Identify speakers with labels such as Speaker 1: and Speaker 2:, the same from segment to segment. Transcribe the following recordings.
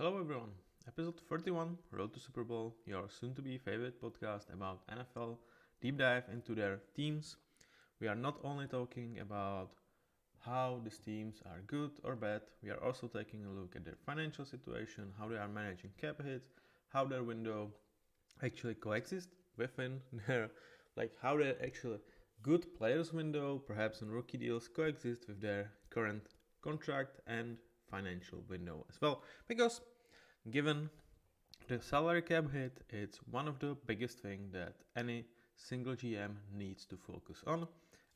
Speaker 1: Hello everyone, episode 31, Road to Superbowl, your soon-to-be favorite podcast about NFL, deep dive into their teams. We are not only talking about how these teams are good or bad, we are also taking a look at their financial situation, how they are managing cap hits, how their window actually coexist within their, how their actually good players window, perhaps on rookie deals, coexist with their current contract and financial window as well. Because given the salary cap hit, it's one of the biggest things that any single GM needs to focus on.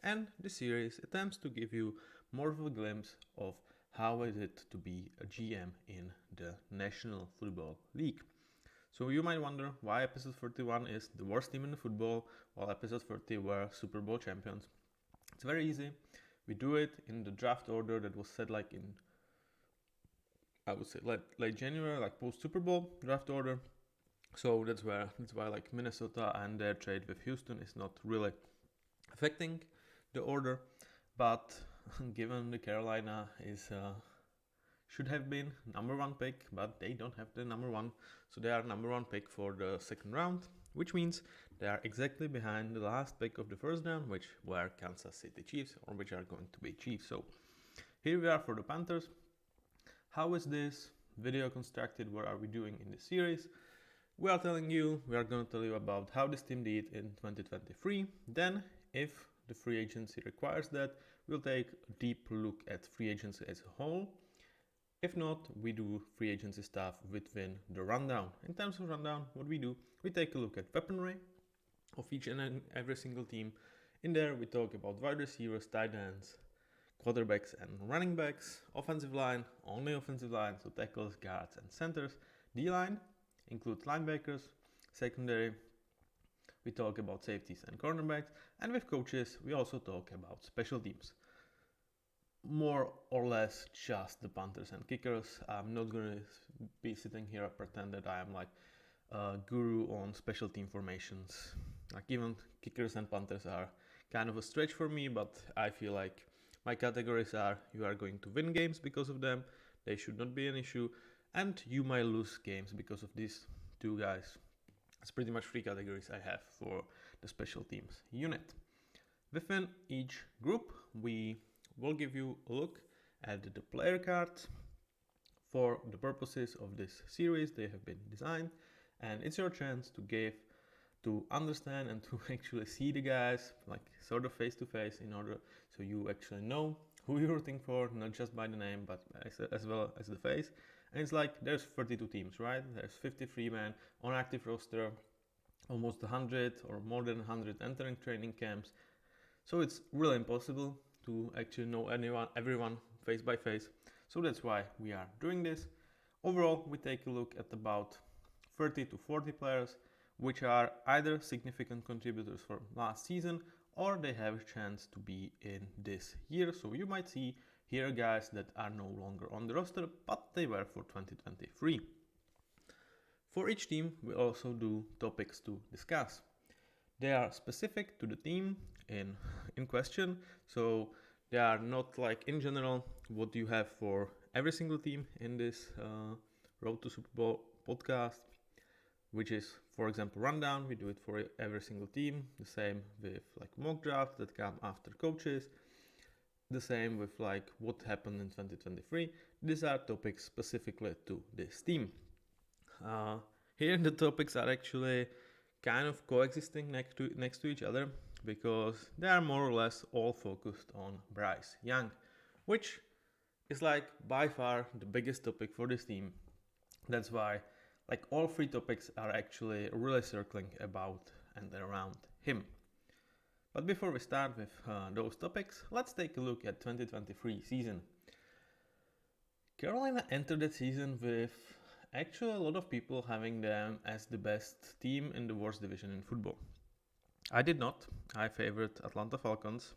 Speaker 1: And the series attempts to give you more of a glimpse of how is it to be a GM in the National Football League. So you might wonder why episode 31 is the worst team in the football, while episode 30 were Super Bowl champions. It's very easy. We do it in the draft order that was set in, I would say, late January, post Super Bowl draft order. So that's why Minnesota and their trade with Houston is not really affecting the order. But given the Carolina should have been number one pick, but they don't have the number one, so they are number one pick for the second round, which means they are exactly behind the last pick of the first round, which were Kansas City Chiefs, or which are going to be Chiefs. So here we are for the Panthers. How is this video constructed? What are we doing in the series? We are going to tell you about how this team did in 2023. Then, if the free agency requires that, we'll take a deep look at free agency as a whole. If not, we do free agency stuff within the rundown. In terms of rundown, what we do, we take a look at weaponry of each and every single team. In there, we talk about wide receivers, tight ends, quarterbacks and running backs, offensive line, only offensive line, so tackles, guards and centers. D-line includes linebackers, secondary, we talk about safeties and cornerbacks, and with coaches, we also talk about special teams. More or less just the punters and kickers. I'm not going to be sitting here and pretend that I am a guru on special team formations. Even kickers and punters are kind of a stretch for me, but I feel like my categories are: you are going to win games because of them, they should not be an issue, and you might lose games because of these two guys. It's pretty much three categories I have for the special teams unit. Within each group, we will give you a look at the player cards. For the purposes of this series, they have been designed, and it's your chance to understand and to actually see the guys sort of face to face, in order so you actually know who you're rooting for, not just by the name but as well as the face. And it's there's 32 teams, right? There's 53 men on active roster, almost 100 or more than 100 entering training camps. So it's really impossible to actually know everyone face by face. So that's why we are doing this. Overall, we take a look at about 30 to 40 players, which are either significant contributors for last season or they have a chance to be in this year. So you might see here guys that are no longer on the roster, but they were for 2023. For each team, we also do topics to discuss. They are specific to the team in question, so they are not in general what you have for every single team in this Road to Super Bowl podcast, which is, for example, rundown. We do it for every single team. The same with mock drafts that come after coaches. The same with what happened in 2023. These are topics specifically to this team. Here the topics are actually kind of coexisting next to each other, because they are more or less all focused on Bryce Young, which is by far the biggest topic for this team. That's why all three topics are actually really circling about and around him. But before we start with those topics, let's take a look at 2023 season. Carolina entered that season with actually a lot of people having them as the best team in the worst division in football. I did not. I favored Atlanta Falcons,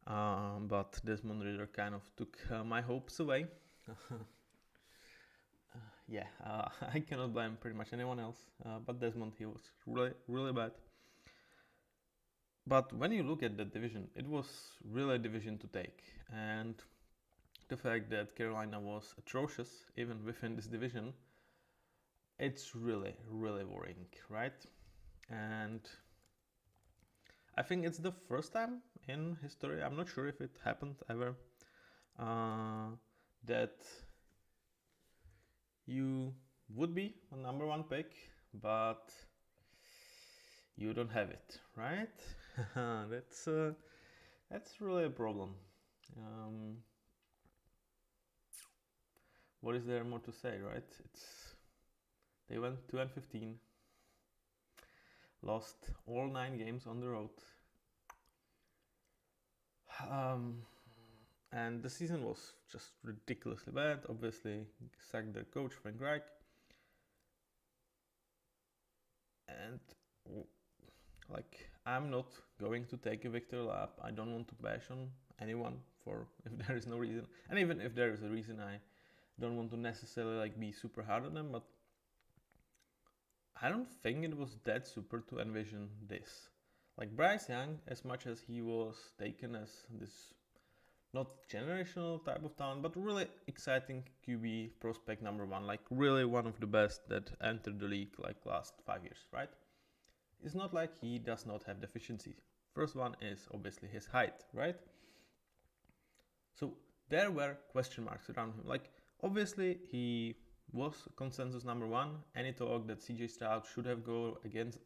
Speaker 1: but Desmond Ridder kind of took my hopes away. I cannot blame pretty much anyone else, but Desmond, he was really, really bad. But when you look at the division, it was really a division to take, and the fact that Carolina was atrocious even within this division, it's really, really worrying, right? And I think it's the first time in history, I'm not sure if it happened ever, that you would be a number one pick, but you don't have it, right? That's really a problem. What is there more to say, right? They went 2-15, lost all 9 games on the road, and the season was just ridiculously bad. Obviously, sacked their coach Frank Reich, and like, I'm not going to take a victory lap. I don't want to bash on anyone for if there is no reason, and even if there is a reason, I don't want to necessarily like be super hard on them, but I don't think it was that super to envision this. Like Bryce Young, as much as he was taken as this not generational type of talent, but really exciting QB prospect number one, like really one of the best that entered the league like last 5 years, right? It's not like he does not have deficiencies. First one is obviously his height, right? So there were question marks around him. Like obviously he was consensus number one. Any talk that CJ Stroud should have gone against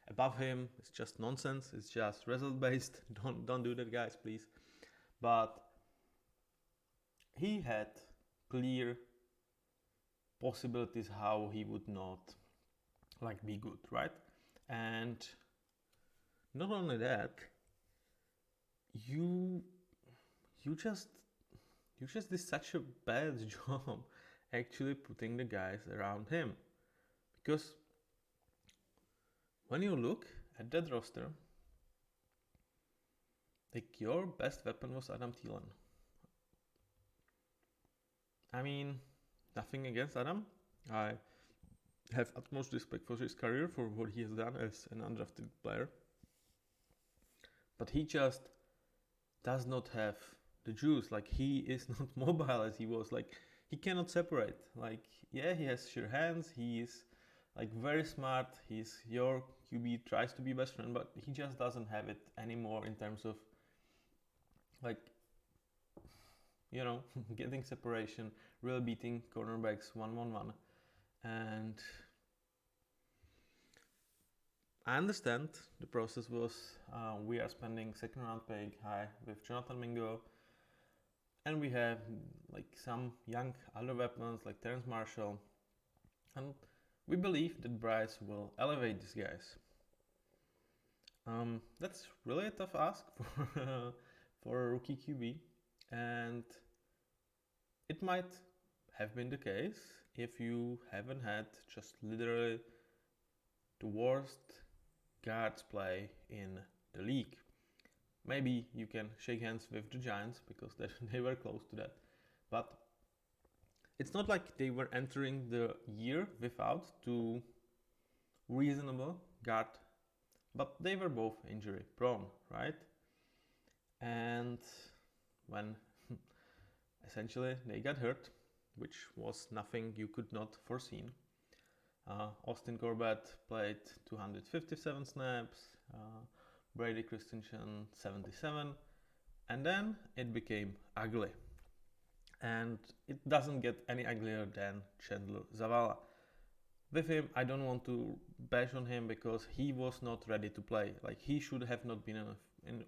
Speaker 1: above him is just nonsense. It's just result based. Don't do that, guys, please. But he had clear possibilities how he would not like be good, right? And not only that, you just did such a bad job actually putting the guys around him, because when you look at that roster, like your best weapon was Adam Thielen. I mean, nothing against Adam. I have utmost respect for his career, for what he has done as an undrafted player. But he just does not have the juice. Like, he is not mobile as he was. Like, he cannot separate. Like, yeah, he has sure hands. He is like very smart. He's your QB, tries to be best friend, but he just doesn't have it anymore in terms of like, you know, getting separation, really beating cornerbacks 1-1-1. And I understand the process was we are spending second round pick high with Jonathan Mingo, and we have like some young other weapons like Terrence Marshall, and we believe that Bryce will elevate these guys. That's really a tough ask for a rookie QB, and it might have been the case if you haven't had just literally the worst guards play in the league. Maybe you can shake hands with the Giants because they were close to that, but it's not like they were entering the year without two reasonable guard, but they were both injury prone, right? And when essentially they got hurt, which was nothing you could not foreseen. Austin Corbett played 257 snaps, Brady Christensen 77, and then it became ugly. And it doesn't get any uglier than Chandler Zavala. With him, I don't want to bash on him because he was not ready to play. Like, he should have not been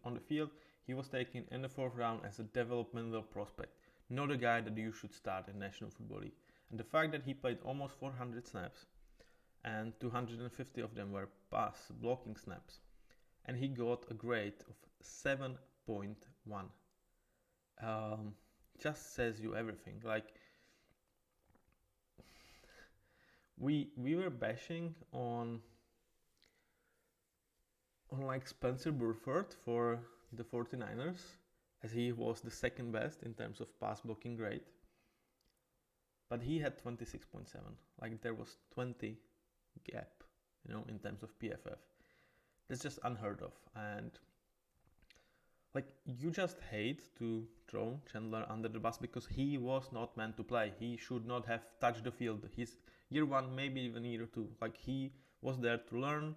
Speaker 1: on the field. He was taken in the 4th round as a developmental prospect, not a guy that you should start in National Football League. And the fact that he played almost 400 snaps and 250 of them were pass blocking snaps, and he got a grade of 7.1, just says you everything. Like, we were bashing on like Spencer Burford for the 49ers, as he was the second best in terms of pass blocking grade, but he had 26.7. Like, there was 20 gap, in terms of PFF. That's just unheard of. And like, you just hate to throw Chandler under the bus because he was not meant to play. He should not have touched the field. He's year one, maybe even year two. Like, he was there to learn,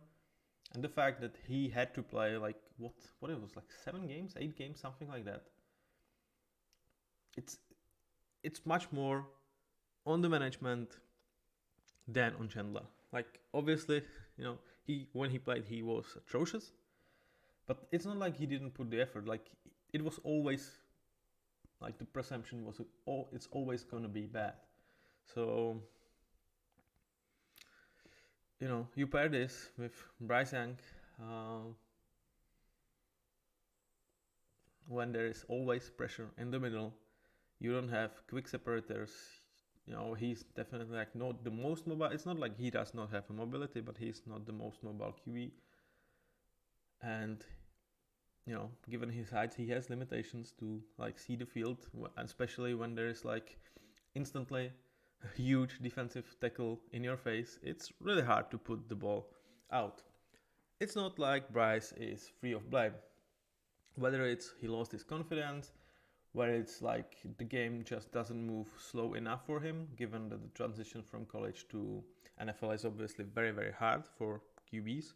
Speaker 1: and the fact that he had to play like what it was, like 7 games, 8 games, something like that. It's much more on the management than on Chandler. Like, obviously, when he played, he was atrocious. But it's not like he didn't put the effort. Like, it was always, like, the perception was, it's always going to be bad. So, you pair this with Bryce Young, when there is always pressure in the middle. You don't have quick separators. He's definitely like not the most mobile. It's not like he does not have a mobility, but he's not the most mobile QB. And given his height, he has limitations to like see the field, especially when there is like instantly a huge defensive tackle in your face. It's really hard to put the ball out. It's not like Bryce is free of blame. Whether it's he lost his confidence, where it's like the game just doesn't move slow enough for him, given that the transition from college to NFL is obviously very, very hard for QBs.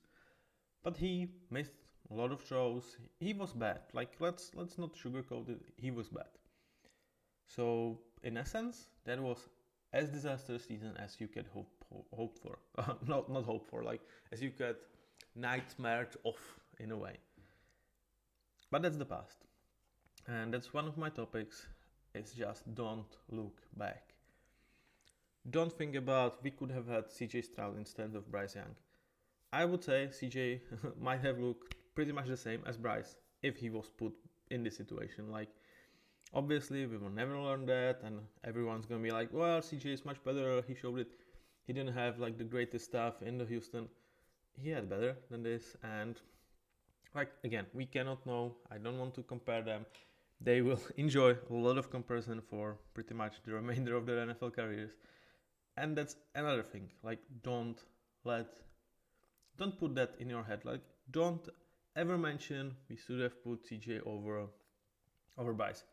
Speaker 1: But he missed a lot of throws. He was bad. Like, let's not sugarcoat it. He was bad. So in essence, that was as disastrous season as you could hope for. Not hope for, like as you could nightmared of in a way. But that's the past. And that's one of my topics. It's just don't look back. Don't think about we could have had CJ Stroud instead of Bryce Young. I would say CJ might have looked pretty much the same as Bryce if he was put in this situation. Like, obviously we will never learn that, and everyone's gonna be like, well, CJ is much better. He showed it. He didn't have like the greatest stuff in the Houston. He had better than this, and like, again, we cannot know. I don't want to compare them. They will enjoy a lot of comparison for pretty much the remainder of their NFL careers. And that's another thing. Like, don't put that in your head. Like, don't ever mention we should have put CJ over Bryce.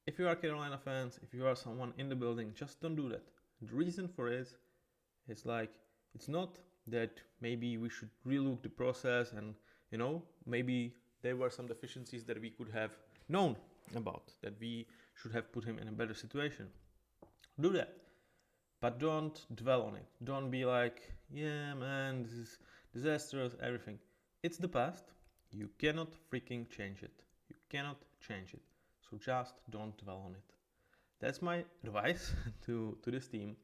Speaker 1: If you are Carolina fans, if you are someone in the building, just don't do that. The reason for it is like, it's not that maybe we should relook the process and maybe there were some deficiencies that we could have known about, that we should have put him in a better situation. Do that. But don't dwell on it. Don't be like, yeah, man, this is disastrous, everything. It's the past. You cannot freaking change it. You cannot change it. So just don't dwell on it. That's my advice to this team.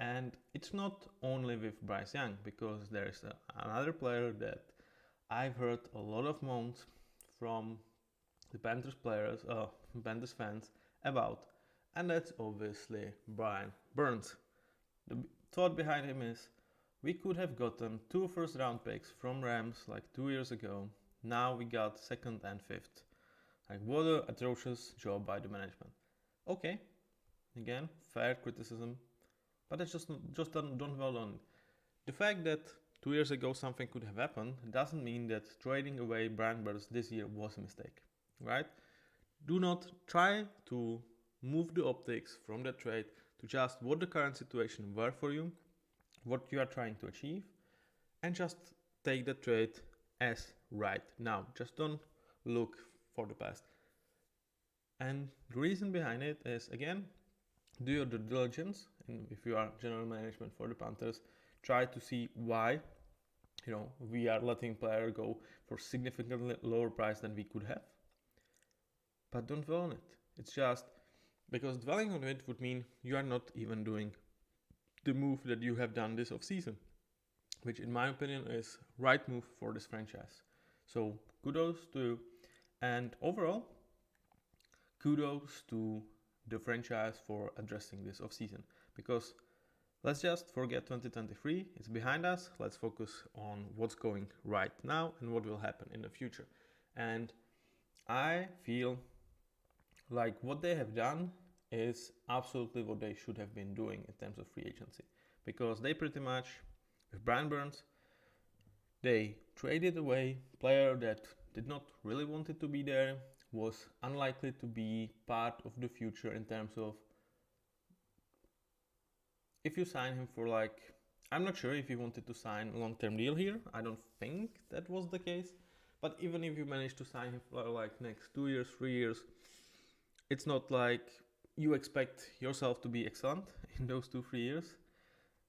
Speaker 1: And it's not only with Bryce Young, because there's another player that I've heard a lot of moans from the Panthers Panthers fans about, and that's obviously Brian Burns. The thought behind him is, we could have gotten 2 first-round picks from Rams like 2 years ago. Now we got 2nd and 5th. Like, what an atrocious job by the management. Okay, again, fair criticism, but it's just don't dwell on it. The fact that 2 years ago something could have happened doesn't mean that trading away Brian Burns this year was a mistake, right? Do not try to move the optics from that trade to just what the current situation were for you, what you are trying to achieve, and just take the trade as right now. Just don't look for the past. And the reason behind it is, again, do your due diligence, and if you are general management for the Panthers, try to see why we are letting player go for significantly lower price than we could have. But don't dwell on it. It's just because dwelling on it would mean you are not even doing the move that you have done this offseason, which in my opinion is right move for this franchise. So kudos to you. And overall, kudos to the franchise for addressing this offseason, because let's just forget 2023, it's behind us. Let's focus on what's going right now and what will happen in the future. And I feel like what they have done is absolutely what they should have been doing in terms of free agency, because they pretty much, with Brian Burns, they traded away player that did not really want it to be there, was unlikely to be part of the future in terms of if you sign him for like, I'm not sure if he wanted to sign a long-term deal here. I don't think that was the case. But even if you manage to sign him for like next 2 years, 3 years, it's not like you expect yourself to be excellent in those 2-3 years.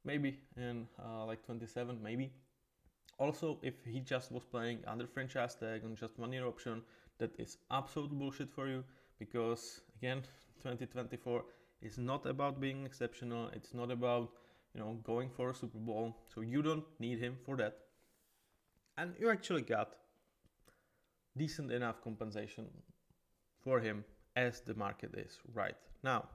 Speaker 1: Maybe in like 27, maybe. Also, if he just was playing under franchise tag on just 1 year option, that is absolute bullshit for you, because again, 2024 is not about being exceptional. It's not about, going for a Super Bowl. So you don't need him for that. And you actually got decent enough compensation for him as the market is right now.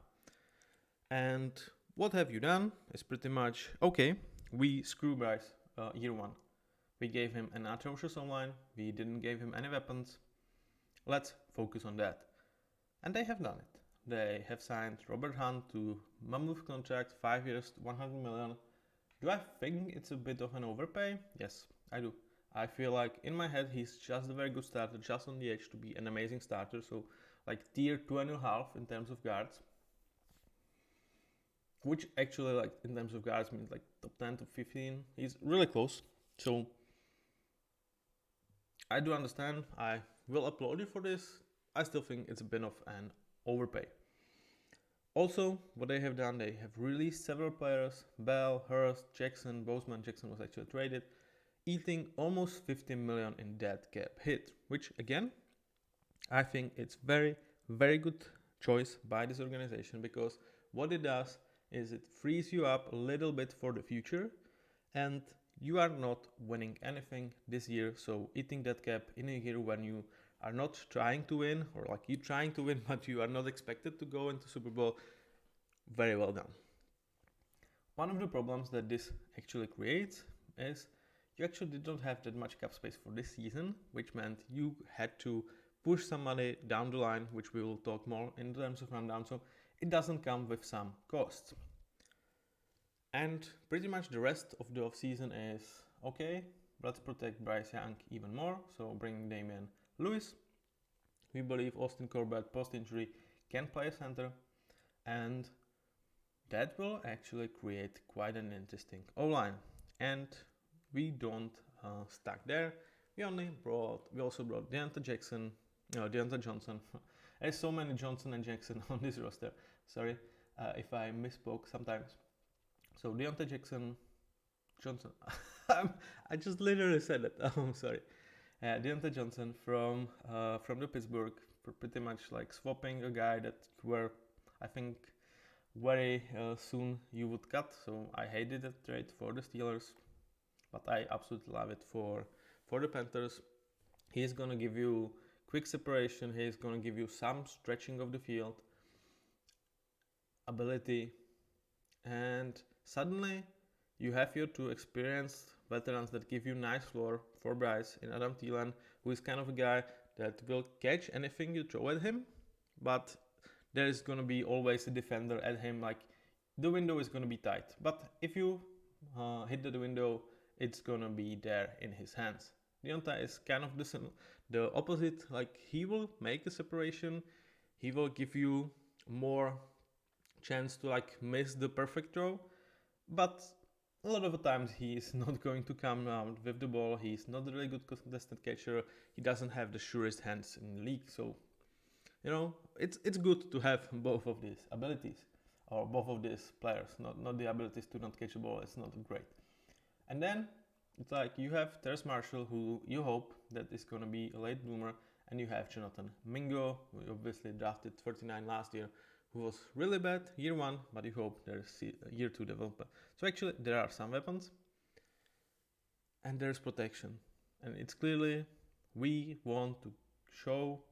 Speaker 1: And what have you done is pretty much, okay, we screw Bryce year one. We gave him an atrocious online. We didn't give him any weapons. Let's focus on that. And they have done it. They have signed Robert Hunt to mammoth contract, 5 years, 100 million. Do I think it's a bit of an overpay? Yes, I do. I feel like in my head he's just a very good starter, just on the edge to be an amazing starter. So like tier 2.5 in terms of guards. Which actually, like in terms of guards, means like top 10 to 15. He's really close. So I do understand. I will applaud you for this. I still think it's a bit of an overpay. Also, what they have done, they have released several players, Bell, Hurst, Jackson, Bozeman. Jackson was actually traded, eating almost 15 million in dead cap hit, which again, I think it's very, very good choice by this organization, because what it does is it frees you up a little bit for the future, and you are not winning anything this year. So eating that cap in a year when you are not trying to win, or like you're trying to win but you are not expected to go into Super Bowl, very well done. One of the problems that this actually creates is you actually did not have that much cap space for this season, which meant you had to push some money down the line, which we will talk more in terms of rundown. So it doesn't come with some costs. And pretty much the rest of the offseason is, okay, let's protect Bryce Young even more. So bringing Damian Lewis. We believe Austin Corbett post-injury can play a center. And that will actually create quite an interesting O-line. And we don't stuck there. We also brought Deontay Johnson. There's so many Johnson and Jackson on this roster. Sorry if I misspoke sometimes. So Deontay Johnson. I just literally said it. I'm sorry. Deontay Johnson from the Pittsburgh, pretty much like swapping a guy that were, I think, very soon you would cut. So I hated that trade for the Steelers, but I absolutely love it for the Panthers. He's gonna give you quick separation. He's gonna give you some stretching of the field ability, and suddenly you have your two experienced veterans that give you nice floor for Bryce in Adam Thielen, who is kind of a guy that will catch anything you throw at him, but there is going to be always a defender at him. Like the window is going to be tight, but if you hit the window, it's going to be there in his hands. Deontay is kind of the opposite. Like he will make a separation, he will give you more chance to like miss the perfect throw, but a lot of the times he is not going to come out with the ball. He's not a really good contested catcher. He doesn't have the surest hands in the league. So, it's good to have both of these abilities, or both of these players. Not the abilities to not catch a ball. It's not great. And then it's like you have Terrace Marshall, who you hope that is going to be a late bloomer, and you have Jonathan Mingo, who obviously drafted 39 last year, who was really bad year one, but you hope there's year two development. So actually there are some weapons and there's protection. And it's clearly we want to show,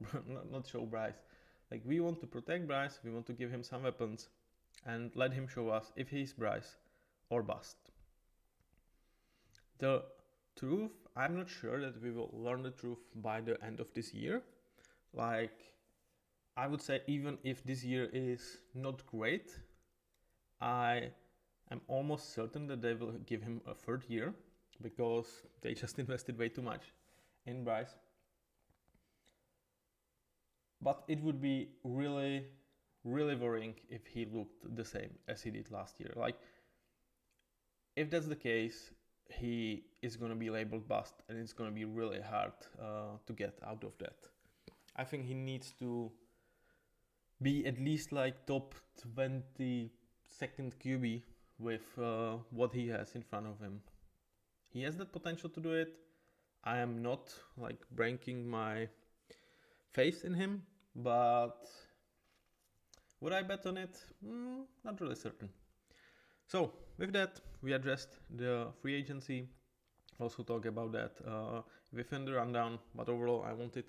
Speaker 1: not show Bryce, like we want to protect Bryce, we want to give him some weapons and let him show us if he's Bryce or bust. The truth, I'm not sure that we will learn the truth by the end of this year. Like, I would say even if this year is not great, I am almost certain that they will give him a third year, because they just invested way too much in Bryce. but it would be really, really worrying if he looked the same as he did last year. Like, if that's the case, he is going to be labeled bust, and it's going to be really hard to get out of that. I think he needs to be at least like top 22nd QB with what he has in front of him. He has that potential to do it. I am not like breaking my faith in him, but would I bet on it? Not really certain. So with that, we addressed the free agency. Also talk about that within the rundown, but overall I wanted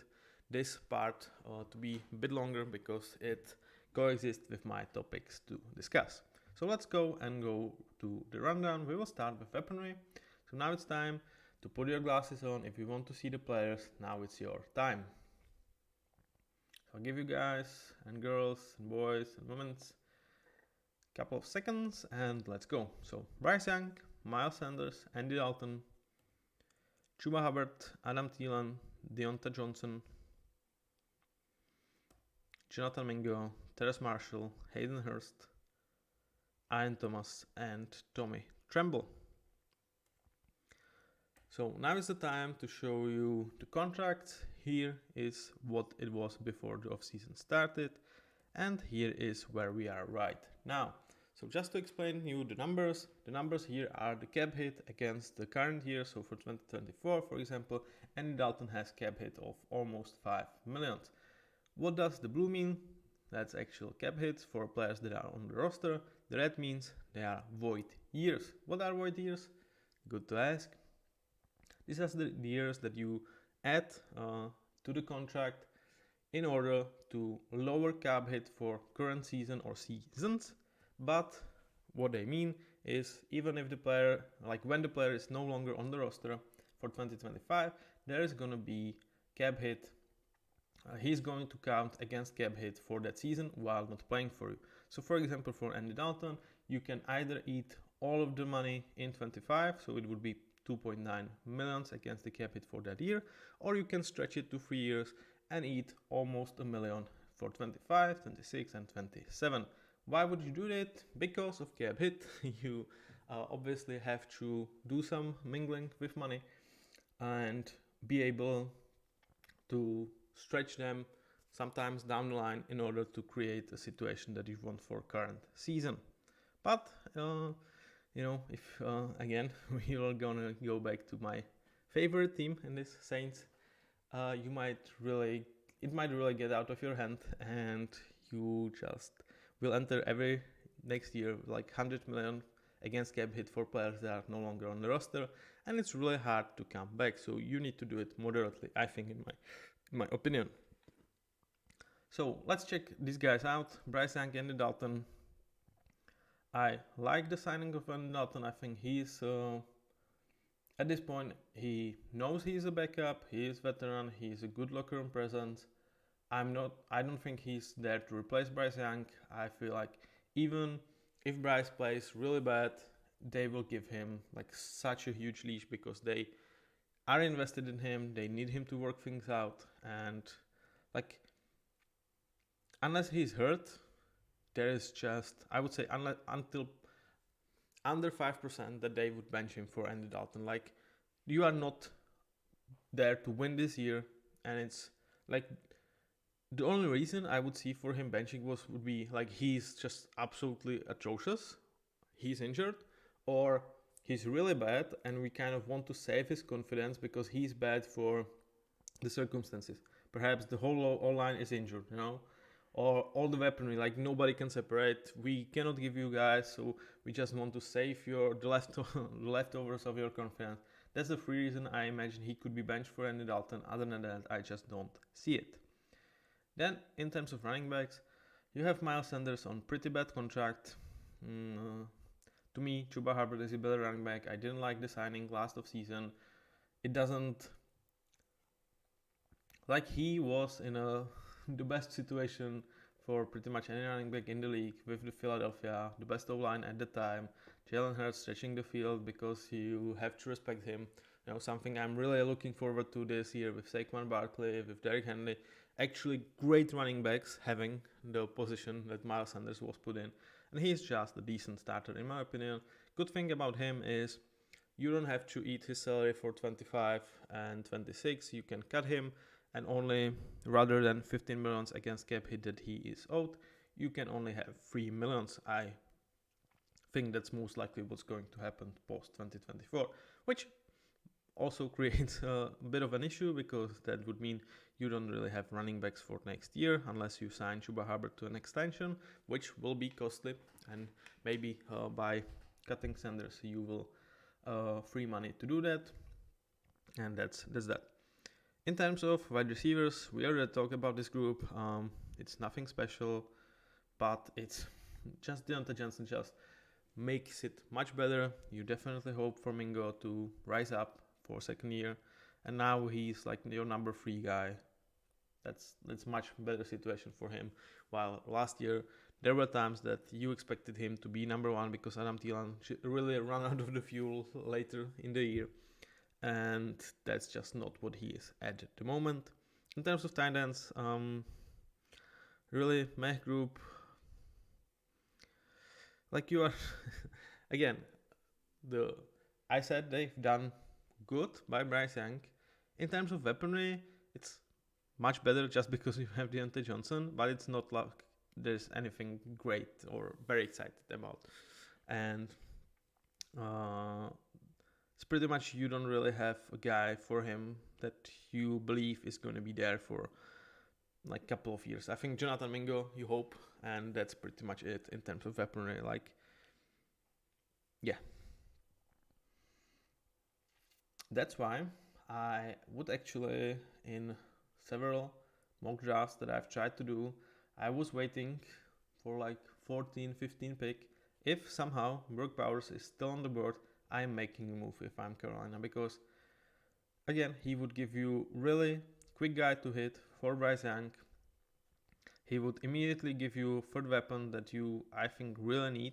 Speaker 1: this part to be a bit longer because it coexists with my topics to discuss. So let's go to the rundown. We will start with weaponry. So now it's time to put your glasses on. If you want to see the players, now it's your time. So I'll give you guys and girls and boys and women a couple of seconds and let's go. So Bryce Young, Miles Sanders, Andy Dalton, Chuba Hubbard, Adam Thielen, Deonta Johnson, Jonathan Mingo, Terrace Marshall, Hayden Hurst, Ian Thomas, and Tommy Tremble. So now is the time to show you the contracts. Here is what it was before the offseason started, and here is where we are right now. So just to explain you the numbers here are the cap hit against the current year. So for 2024, for example, Andy Dalton has cap hit of almost 5 million. What does the blue mean? That's actual cap hits for players that are on the roster. The red means they are void years. What are void years? Good to ask. These are the years that you add to the contract in order to lower cap hit for current season or seasons. But what they mean is even if the player, like when the player is no longer on the roster for 2025, there is going to be cap hit. He's going to count against cap hit for that season while not playing for you. So for example, for Andy Dalton, you can either eat all of the money in 25, so it would be 2.9 million against the cap hit for that year, or you can stretch it to 3 years and eat almost $1 million for 25, 26, and 27. Why would you do that? Because of cap hit. You obviously have to do some mingling with money and be able to stretch them sometimes down the line in order to create a situation that you want for current season. But if again we are gonna go back to my favorite team in this, Saints, it might really get out of your hand, and you just will enter every next year like 100 million against cap hit for players that are no longer on the roster, and it's really hard to come back. So you need to do it moderately, I think, in my opinion. So let's check these guys out. Bryce Young, Andy Dalton. I like the signing of Andy Dalton. I think he's at this point, he knows he's a backup, he is veteran, he's a good locker room presence. I don't think he's there to replace Bryce Young. I feel like even if Bryce plays really bad, they will give him like such a huge leash because they are invested in him. They need him to work things out, and like unless he's hurt, there is just, I would say, until under 5% that they would bench him for Andy Dalton. Like, you are not there to win this year, and it's like the only reason I would see for him benching would be like he's just absolutely atrocious, he's injured, or he's really bad and we kind of want to save his confidence because he's bad for the circumstances. Perhaps the whole O-line is injured, or all the weaponry, like nobody can separate. We cannot give you guys, so we just want to save the leftovers of your confidence. That's the free reason I imagine he could be benched for Andy Dalton. Other than that, I just don't see it. Then, in terms of running backs, you have Miles Sanders on pretty bad contract. To me, Chuba Hubbard is a better running back. I didn't like the signing last off season. It doesn't, like, he was in the best situation for pretty much any running back in the league with the Philadelphia, the best O-line at the time. Jalen Hurts stretching the field because you have to respect him. Something I'm really looking forward to this year with Saquon Barkley, with Derrick Henry. actually great running backs having the position that Miles Sanders was put in. And he's just a decent starter in my opinion. Good thing about him is you don't have to eat his salary for 25 and 26. You can cut him, and only rather than 15 millions against cap hit that he is owed, you can only have 3 millions. I think that's most likely what's going to happen post 2024, which also creates a bit of an issue because that would mean you don't really have running backs for next year unless you sign Chuba Hubbard to an extension, which will be costly, and maybe by cutting Sanders you will free money to do that, and that's that. In terms of wide receivers, we already talked about this group. It's nothing special, but it's just Deontay Johnson just makes it much better. You definitely hope for Mingo to rise up for second year, and now he's like your number 3 guy. That's much better situation for him. While last year there were times that you expected him to be number 1 because Adam Thielen really ran out of the fuel later in the year, and that's just not what he is at the moment. In terms of tight ends, really meh group. Like you are again, I said they've done good by Bryce Young. In terms of weaponry, it's much better just because you have Deontay Johnson, but it's not like there's anything great or very excited about. And it's pretty much you don't really have a guy for him that you believe is going to be there for like a couple of years. I think Jonathan Mingo, you hope, and that's pretty much it in terms of weaponry. Like, yeah. That's why I would actually, in several mock drafts that I've tried to do, I was waiting for like 14, 15 pick. If somehow Brock Bowers is still on the board, I'm making a move if I'm Carolina, because again, he would give you really quick guy to hit for Bryce Young. He would immediately give you third weapon that you, I think, really need.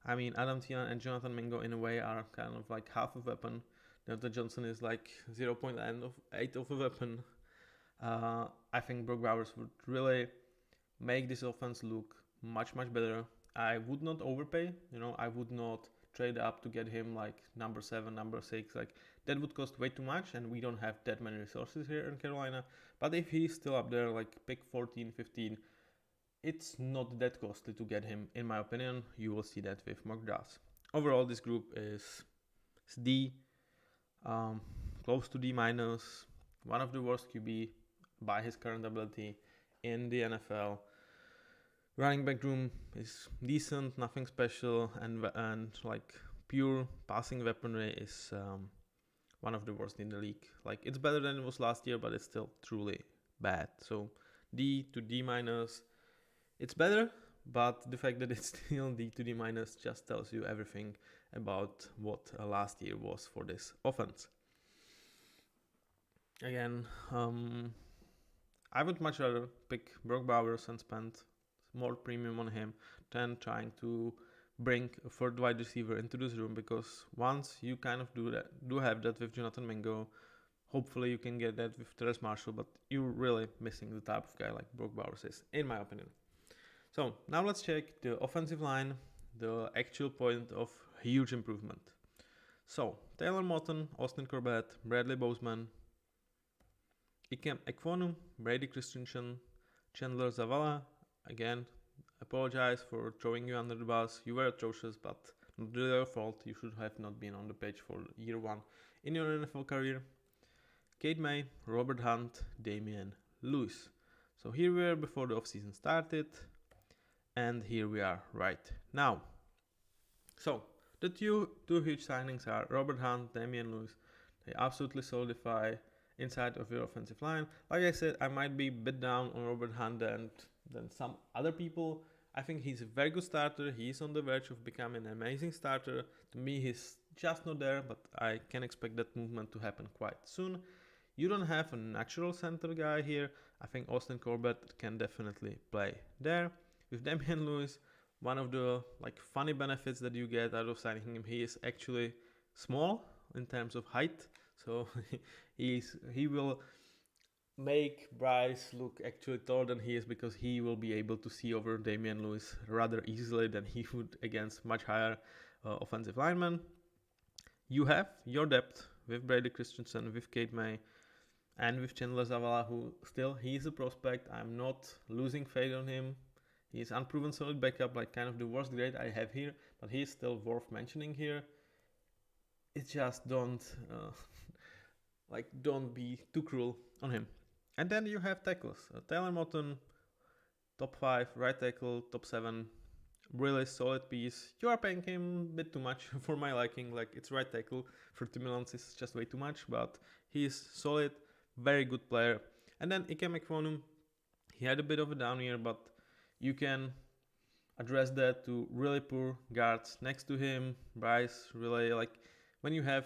Speaker 1: I mean, Adam Thielen and Jonathan Mingo in a way are kind of like half a weapon. Deontay Johnson is like 0.8 of a weapon. I think Brock Bowers would really make this offense look much better. I would not overpay. I would not trade up to get him like number 7, number 6. Like that would cost way too much, and we don't have that many resources here in Carolina. But if he's still up there, like pick 14, 15, it's not that costly to get him, in my opinion. You will see that with mock drafts. Overall, this group is D, close to D-, one of the worst QB by his current ability in the NFL. Running back room is decent, nothing special, and like pure passing weaponry is one of the worst in the league. Like it's better than it was last year, but it's still truly bad. So D to D-, it's better, but the fact that it's still D to D- just tells you everything about what last year was for this offense. Again, I would much rather pick Brock Bowers and spend more premium on him than trying to bring a third wide receiver into this room, because once you kind of do have that with Jonathan Mingo, hopefully you can get that with Terrace Marshall, but you're really missing the type of guy like Brock Bowers is, in my opinion. So now let's check the offensive line, the actual point of huge improvement. So Taylor Moton, Austin Corbett, Bradley Bozeman, Ikem Ekwonu, Brady Christensen, Chandler Zavala. Again, apologize for throwing you under the bus. You were atrocious, but not really your fault. You should have not been on the page for year 1 in your NFL career. Cade May, Robert Hunt, Damian Lewis. So here we are before the offseason started, and here we are right now. So the two huge signings are Robert Hunt, Damian Lewis. They absolutely solidify inside of your offensive line. Like I said, I might be a bit down on Robert Hunt than some other people. I think he's a very good starter. He's on the verge of becoming an amazing starter. To me, he's just not there, but I can expect that movement to happen quite soon. You don't have a natural center guy here. I think Austin Corbett can definitely play there. With Damian Lewis, one of the funny benefits that you get out of signing him, he is actually small in terms of height. So he will make Bryce look actually taller than he is, because he will be able to see over Damian Lewis rather easily than he would against much higher offensive linemen. You have your depth with Brady Christensen, with Kate May, and with Chandler Zavala, who still, he's a prospect. I'm not losing faith on him. He's unproven solid backup, like kind of the worst grade I have here, but he's still worth mentioning here. It's just don't don't be too cruel on him. And then you have tackles. Taylor Moton, top 5 right tackle, top 7, really solid piece. You are paying him a bit too much for my liking. Like, it's right tackle, 30 million is just way too much, but he's solid, very good player. And then Ike Ekwonu, he had a bit of a down year, but you can address that to really poor guards next to him. Bryce, really, like, when you have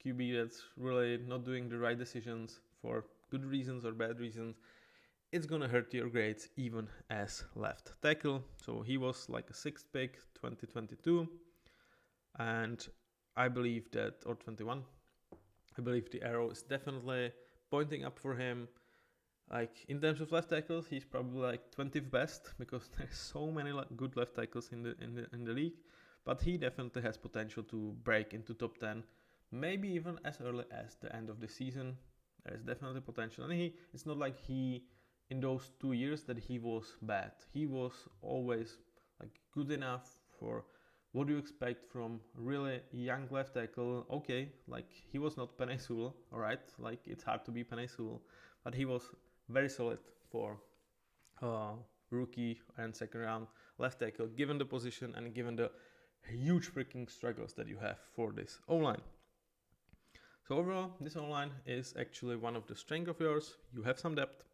Speaker 1: QB that's really not doing the right decisions for good reasons or bad reasons, it's gonna hurt your grades even as left tackle. So he was like a 6th pick, 2022, and I believe that, or 21, I believe the arrow is definitely pointing up for him. Like, in terms of left tackles, he's probably like 20th best, because there's so many good left tackles in the league. But he definitely has potential to break into top 10, maybe even as early as the end of the season. There is definitely potential, and it's not like he, in those 2 years, that he was bad. He was always like good enough for what do you expect from really young left tackle. Okay, like, he was not Penei Sewell, alright, like, it's hard to be Penei Sewell, but he was very solid for rookie and second round left tackle, given the position and given the huge freaking struggles that you have for this O-line. So overall, this O-line is actually one of the strengths of yours. You have some depth.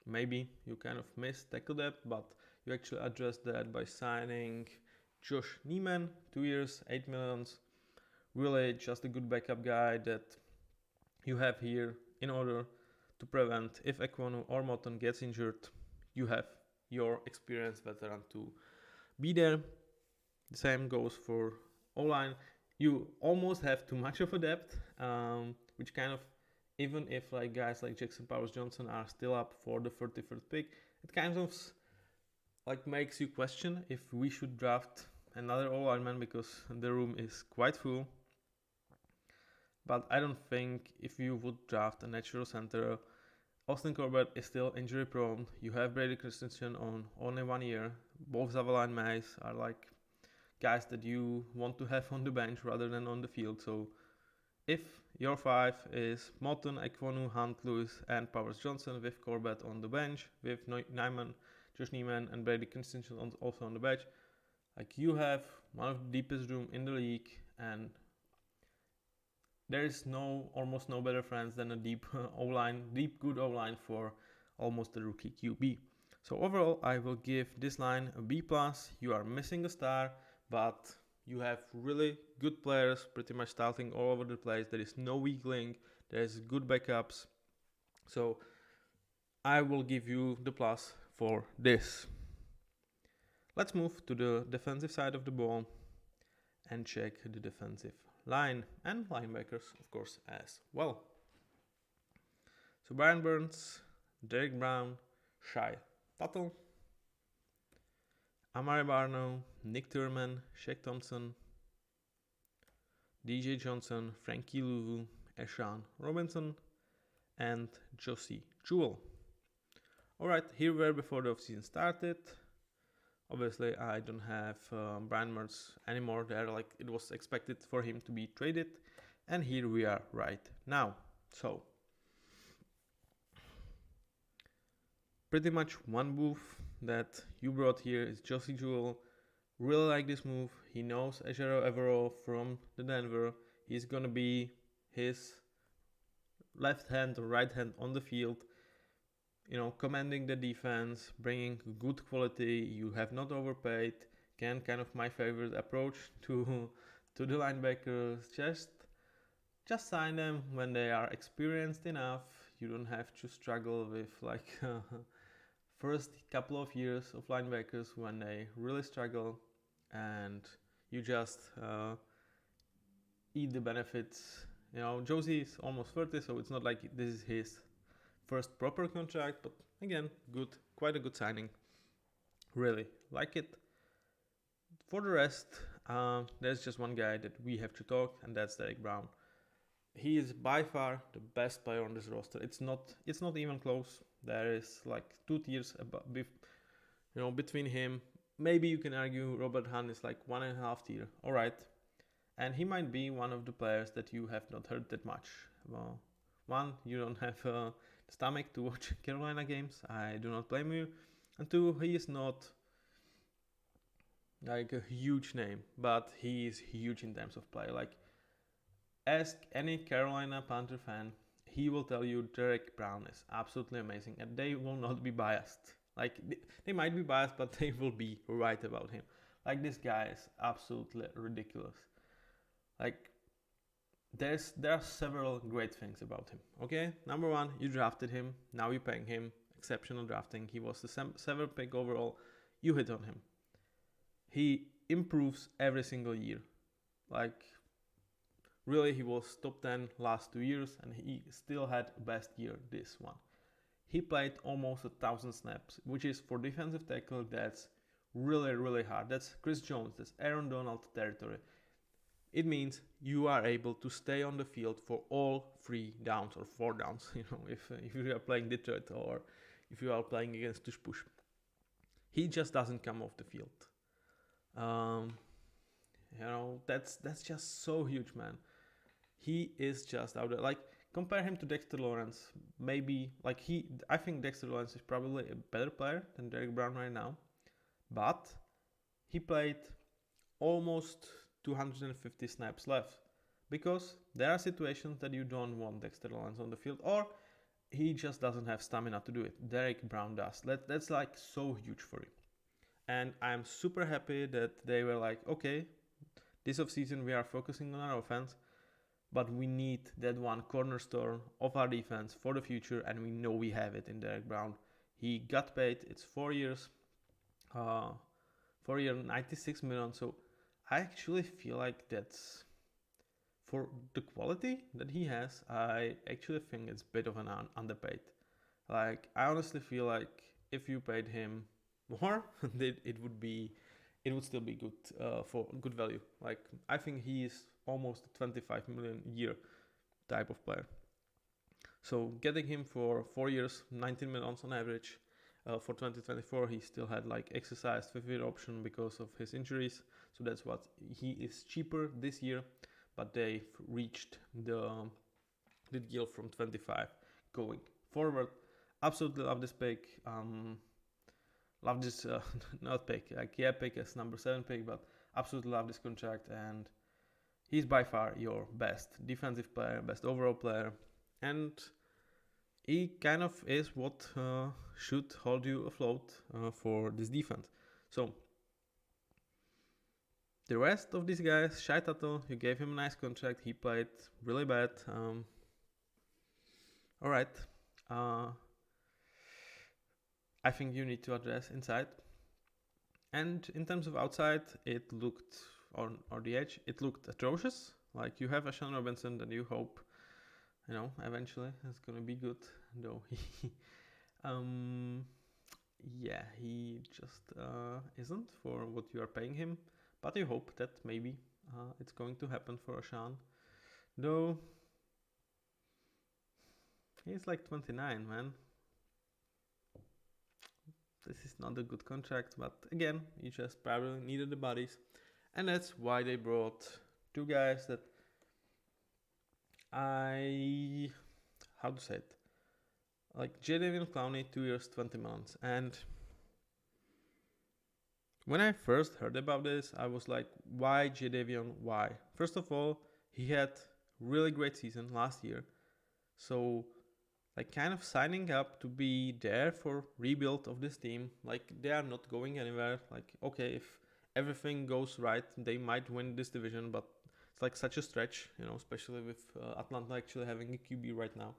Speaker 1: Maybe you kind of miss tackle depth, but you actually address that by signing Josh Neiman, 2 years, 8 million. Really just a good backup guy that you have here in order to prevent, if Ekwonu or Moton gets injured, you have your experienced veteran to be there. The same goes for O-line. You almost have too much of a depth, which kind of, even if like guys like Jackson Powers-Johnson are still up for the 31st pick, it kind of like makes you question if we should draft another O-lineman, because the room is quite full. But I don't think if you would draft a natural center, Austin Corbett is still injury prone. You have Brady Christensen on only 1 year. Both Zavala and Mays are like guys that you want to have on the bench rather than on the field. So if your 5 is Moton, Ekwonu, Hunt, Lewis, and Powers-Johnson, with Corbett on the bench, with Neiman, Josh Neiman, and Brady Christensen also on the bench, like, you have one of the deepest room in the league, and there is almost no better friends than a deep O-line, deep good O-line for almost a rookie QB. So overall, I will give this line a B+. You are missing a star, but you have really good players pretty much starting all over the place. There is no weak link. There's good backups. So I will give you the plus for this. Let's move to the defensive side of the ball and check the defensive line and linebackers, of course, as well. So Brian Burns, Derek Brown, Shai Tuttle, Amari Barno, Nick Thurman, Shaq Thompson, DJ Johnson, Frankie Louvu, Eshawn Robinson, and Josie Jewell. Alright, here we were before the offseason started. Obviously, I don't have Brian Burns anymore there, like it was expected for him to be traded. And here we are right now. So, pretty much one move that you brought here is Josie Jewell. Really like this move. He knows Ejiro Evero from the Denver. He's gonna be his left hand or right hand on the field, you know, commanding the defense, bringing good quality. You have not overpaid. Again, kind of my favorite approach to the linebackers. Just sign them when they are experienced enough. You don't have to struggle with like first couple of years of linebackers when they really struggle, and you just eat the benefits Josie is almost 30, so it's not like this is his first proper contract, but again, quite a good signing. Really like it. For the rest, there's just one guy that we have to talk, and that's Derek Brown. He is by far the best player on this roster. It's not even close. There is like 2 tiers between him. Maybe you can argue Robert Hunt is like 1.5 tier. All right, and he might be one of the players that you have not heard that much. Well, one, you don't have the stomach to watch Carolina games. I do not blame you. And two, he is not like a huge name, but he is huge in terms of play. Like, ask any Carolina Panther fan, he will tell you Derek Brown is absolutely amazing, and they will not be biased. Like, they might be biased, but they will be right about him. Like, this guy is absolutely ridiculous. Like, there are several great things about him. Okay, number one, you drafted him. Now you're paying him. Exceptional drafting. He was the 7th pick overall. You hit on him. He improves every single year. Like, really, he was top 10 last 2 years, and he still had best year this one. He played almost 1,000 snaps, which is for defensive tackle, that's really, really hard. That's Chris Jones, that's Aaron Donald territory. It means you are able to stay on the field for all 3 downs or 4 downs, if you are playing Detroit or if you are playing against Tush Push. He just doesn't come off the field. That's just so huge, man. He is just out there. Like, compare him to Dexter Lawrence. Maybe, I think Dexter Lawrence is probably a better player than Derek Brown right now. But he played almost 250 snaps left. Because there are situations that you don't want Dexter Lawrence on the field, or he just doesn't have stamina to do it. Derek Brown does. That's like so huge for him. And I'm super happy that they were like, okay, this offseason we are focusing on our offense, but we need that one cornerstone of our defense for the future, and we know we have it in Derek Brown. He got paid. It's 4 years. 4 year, 96 million. So I actually feel like that's, for the quality that he has, I actually think it's a bit of an underpaid. Like, I honestly feel like if you paid him more, it would still be good for good value. Like, I think he is almost a 25 million year type of player. So getting him for 4 years, 19 millions on average. For 2024, he still had like exercised 5-year option because of his injuries. So that's what he is cheaper this year, but they've reached the deal from 25 going forward. Absolutely love this pick. Love this, not pick, like pick as number 7 pick, but absolutely love this contract, and he's by far your best defensive player, best overall player, and he kind of is what should hold you afloat for this defense. So the rest of these guys, Shai Tuttle, you gave him a nice contract. He played really bad. All right. I think you need to address inside. And in terms of outside, it looked, on the edge, it looked atrocious. Like, you have Ashawn Robinson that you hope, eventually is going to be good. Though he just isn't for what you are paying him. But you hope that maybe it's going to happen for Ashawn. Though, he's like 29, man. This is not a good contract, but again, you just probably needed the bodies. And that's why they brought 2 guys that how to say it? Like, Jadeveon Clowney, 2 years, 20 months. And when I first heard about this, I was like, why Jadeveon? Why? First of all, he had really great season last year. So, like, kind of signing up to be there for rebuild of this team. Like, they are not going anywhere. Like, okay, if everything goes right, they might win this division, but it's like such a stretch, especially with Atlanta actually having a QB right now.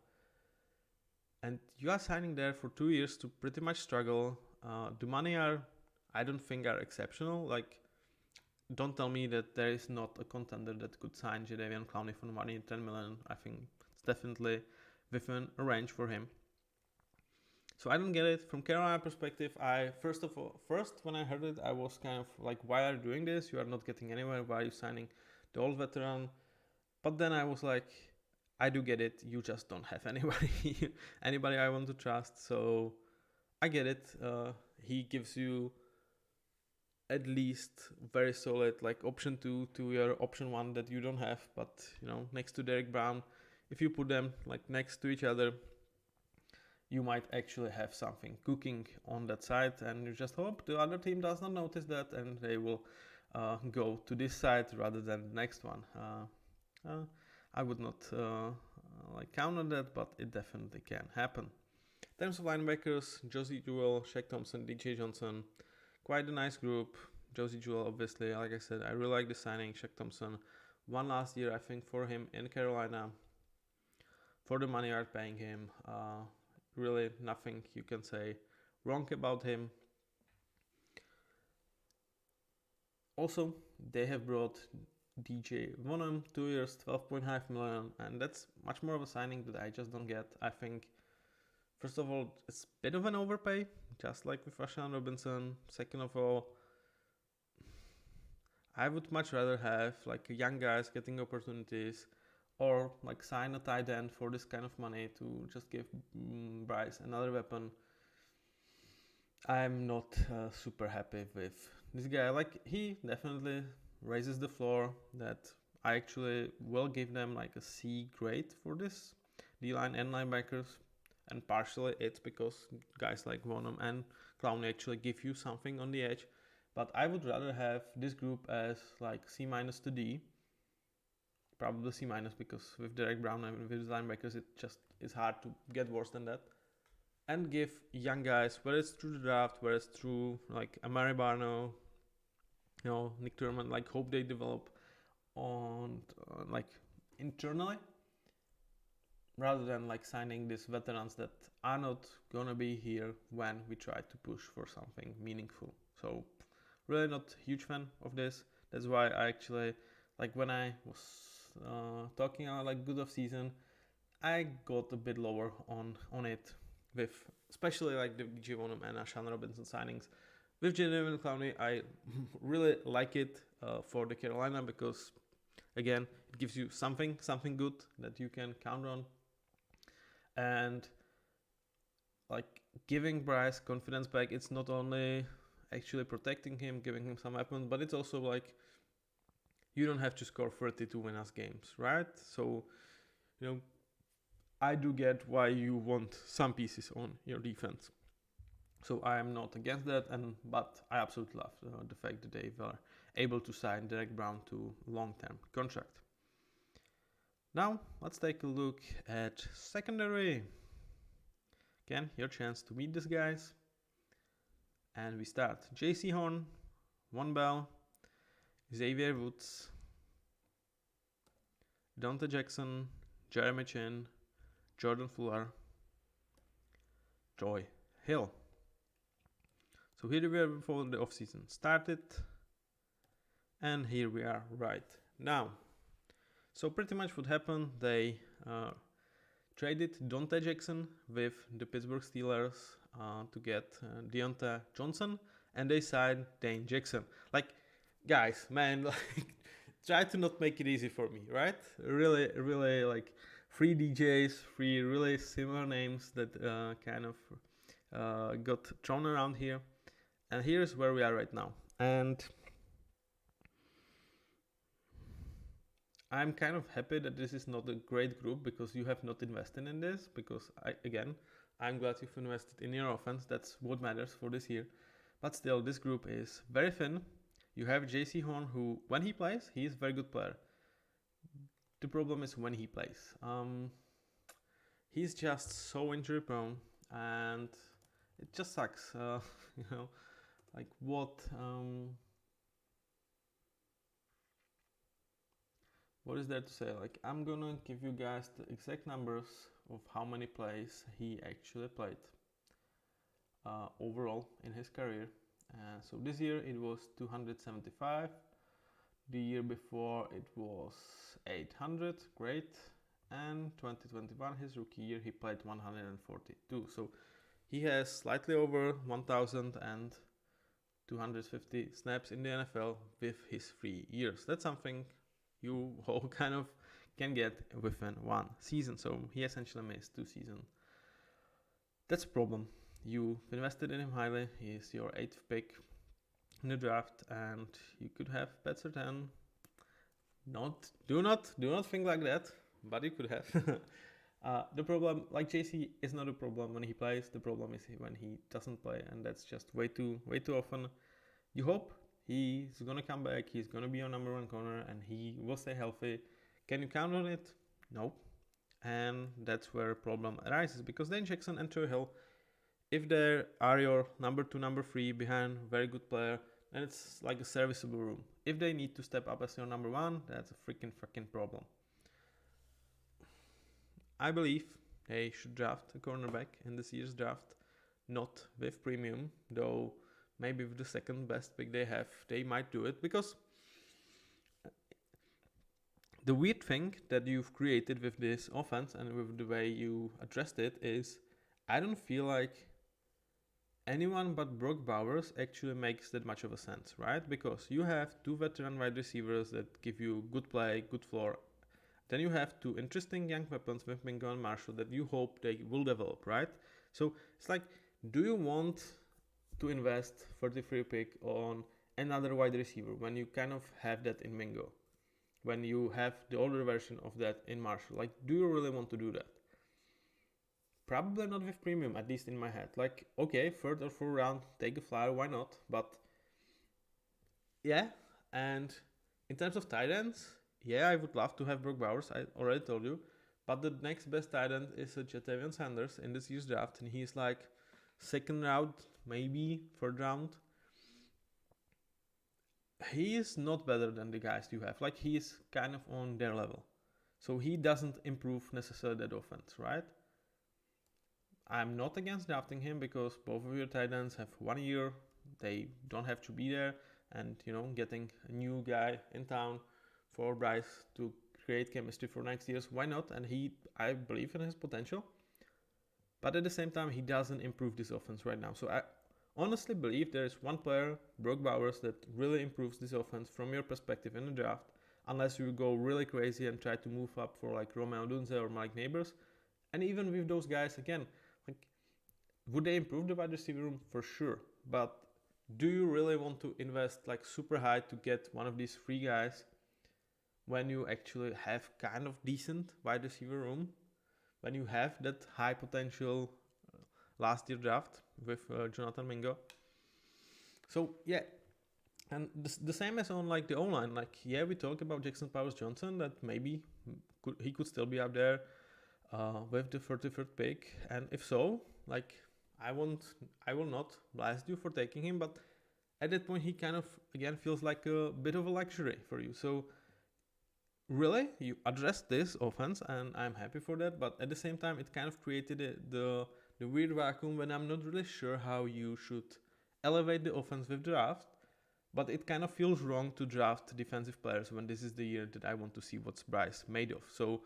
Speaker 1: And you are signing there for 2 years to pretty much struggle. The money I don't think are exceptional. Like, don't tell me that there is not a contender that could sign Jadeveon Clowney for money 10 million. I think it's definitely within a range for him. So I don't get it. From Carolina perspective, first when I heard it, I was kind of like, why are you doing this? You are not getting anywhere. Why are you signing the old veteran? But then I was like, I do get it. You just don't have anybody I want to trust. So I get it. He gives you at least very solid like option 2 to your option 1 that you don't have. But next to Derek Brown, if you put them like next to each other, you might actually have something cooking on that side, and you just hope the other team does not notice that and they will go to this side rather than the next one. I would not count on that, but it definitely can happen. In terms of linebackers, Josie Jewell, Shaq Thompson, DJ Johnson, quite a nice group. Josie Jewell, obviously, like I said, I really like the signing. Shaq Thompson, one last year, I think, for him in Carolina. For the money you're paying him, really nothing you can say wrong about him. Also, they have brought DJ Vonham, 2 years, 12.5 million, and that's much more of a signing that I just don't get. I think, first of all, it's a bit of an overpay, just like with Rashaan Robinson. Second of all, I would much rather have like young guys getting opportunities, or like sign a tight end for this kind of money to just give Bryce another weapon. I'm not super happy with this guy. Like, he definitely raises the floor that I actually will give them like a C grade for this D-line and linebackers, and partially it's because guys like Vonham and Clowney actually give you something on the edge. But I would rather have this group as like C- to D. Probably C- because with Derek Brown and with his linebackers, it just is hard to get worse than that. And give young guys, whether it's through the draft, whether it's through like Amari Barno, Nick Turman, like hope they develop on like internally, rather than like signing these veterans that are not gonna be here when we try to push for something meaningful. So really not a huge fan of this. That's why I actually, like, when I was talking about like good of season, I got a bit lower on it, with especially like the DJ Vonham and Rashaan Robinson signings. With Jadeveon Clowney, I really like it for the Carolina, because again, it gives you something good that you can count on, and like giving Bryce confidence back. It's not only actually protecting him, giving him some weapons, but it's also like, you don't have to score 30 to win us games, right? So, I do get why you want some pieces on your defense. So I am not against that, but I absolutely love the fact that they were able to sign Derek Brown to long-term contract. Now let's take a look at secondary. Again, your chance to meet these guys. And we start. J.C. Horn, Von Bell, Xavier Woods, Dante Jackson, Jeremy Chin, Jordan Fuller, Troy Hill. So here we are before the offseason started, and here we are right now. So pretty much what happened, they traded Dante Jackson with the Pittsburgh Steelers to get Deontay Johnson, and they signed Dane Jackson. Like, guys, man, like, try to not make it easy for me, right? Really, really, like, 3 DJs, 3 really similar names that kind of got thrown around here. And here's where we are right now. And I'm kind of happy that this is not a great group, because you have not invested in this, because I'm glad you've invested in your offense. That's what matters for this year. But still, this group is very thin. You have J.C. Horn, who, when he plays, he is a very good player. The problem is when he plays. He's just so injury prone, and it just sucks. Like what is there to say? Like, I'm gonna give you guys the exact numbers of how many plays he actually played overall in his career. So this year it was 275. The year before it was 800, great. And 2021, his rookie year, he played 142. So he has slightly over 1,250 snaps in the NFL with his 3 years. That's something you all kind of can get within one season. So he essentially missed 2 seasons. That's a problem. You invested in him highly. He is your 8th pick in the draft, and you could have better than. Do not think like that. But you could have. The problem, like JC, is not a problem when he plays. The problem is when he doesn't play, and that's just way too often. You hope he's gonna come back. He's gonna be your number 1 corner, and he will stay healthy. Can you count on it? No. And that's where a problem arises, because Dane Jackson and Troy Hill, if they are your number 2, number 3 behind very good player, then it's like a serviceable room. If they need to step up as your number 1, that's a freaking problem. I believe they should draft a cornerback in this year's draft, not with premium, though maybe with the second best pick they have, they might do it, because the weird thing that you've created with this offense and with the way you addressed it is, I don't feel like anyone but Brock Bowers actually makes that much of a sense, right? Because you have 2 veteran wide receivers that give you good play, good floor. Then you have 2 interesting young weapons with Mingo and Marshall that you hope they will develop, right? So it's like, do you want to invest 33 pick on another wide receiver when you kind of have that in Mingo? When you have the older version of that in Marshall? Like, do you really want to do that? Probably not with premium, at least in my head. Like, okay, 3rd or 4th round, take a flyer, why not? But yeah, and in terms of tight ends, yeah, I would love to have Brock Bowers, I already told you. But the next best tight end is Jatavion Sanders in this year's draft, and he's like 2nd round, maybe 3rd round. He is not better than the guys you have. Like, he is kind of on their level. So he doesn't improve necessarily that offense, right? I'm not against drafting him because both of your tight ends have 1 year. They don't have to be there. And, getting a new guy in town for Bryce to create chemistry for next year's, why not? And I believe in his potential. But at the same time, he doesn't improve this offense right now. So I honestly believe there is one player, Brock Bowers, that really improves this offense from your perspective in the draft, unless you go really crazy and try to move up for like Romeo Dunze or Mike Neighbors. And even with those guys, again, like, would they improve the wide receiver room? For sure. But do you really want to invest like super high to get one of these 3 guys when you actually have kind of decent wide receiver room? When you have that high potential last year draft with Jonathan Mingo. So yeah, and the same as on like the O-line. Like, yeah, we talk about Jackson Powers-Johnson, that maybe he could still be up there with the 33rd pick, and if so, like, I will not blast you for taking him, but at that point he kind of again feels like a bit of a luxury for you. So really, you addressed this offense, and I'm happy for that, but at the same time it kind of created the weird vacuum when I'm not really sure how you should elevate the offense with draft. But it kind of feels wrong to draft defensive players when this is the year that I want to see what's Bryce made of. So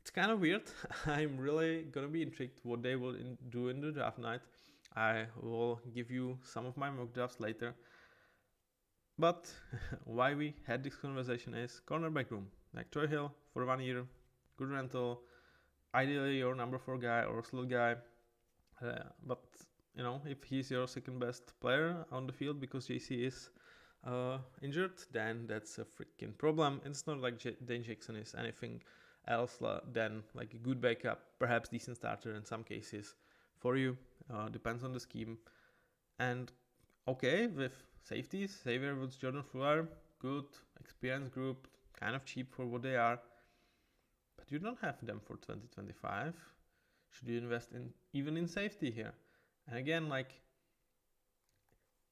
Speaker 1: it's kind of weird. I'm really gonna be intrigued what they will do in the draft night. I will give you some of my mock drafts later. But why we had this conversation is cornerback room. Like Troy Hill for 1 year, good rental, ideally your number 4 guy or slot guy. But if he's your second best player on the field because JC is injured, then that's a freaking problem. It's not like Dane Jackson is anything else than like a good backup, perhaps decent starter in some cases for you. Depends on the scheme. And okay, with safeties, Xavier Woods, Jordan Fuller, good experienced group, kind of cheap for what they are. But you don't have them for 2025. Should you invest even in safety here? And again, like,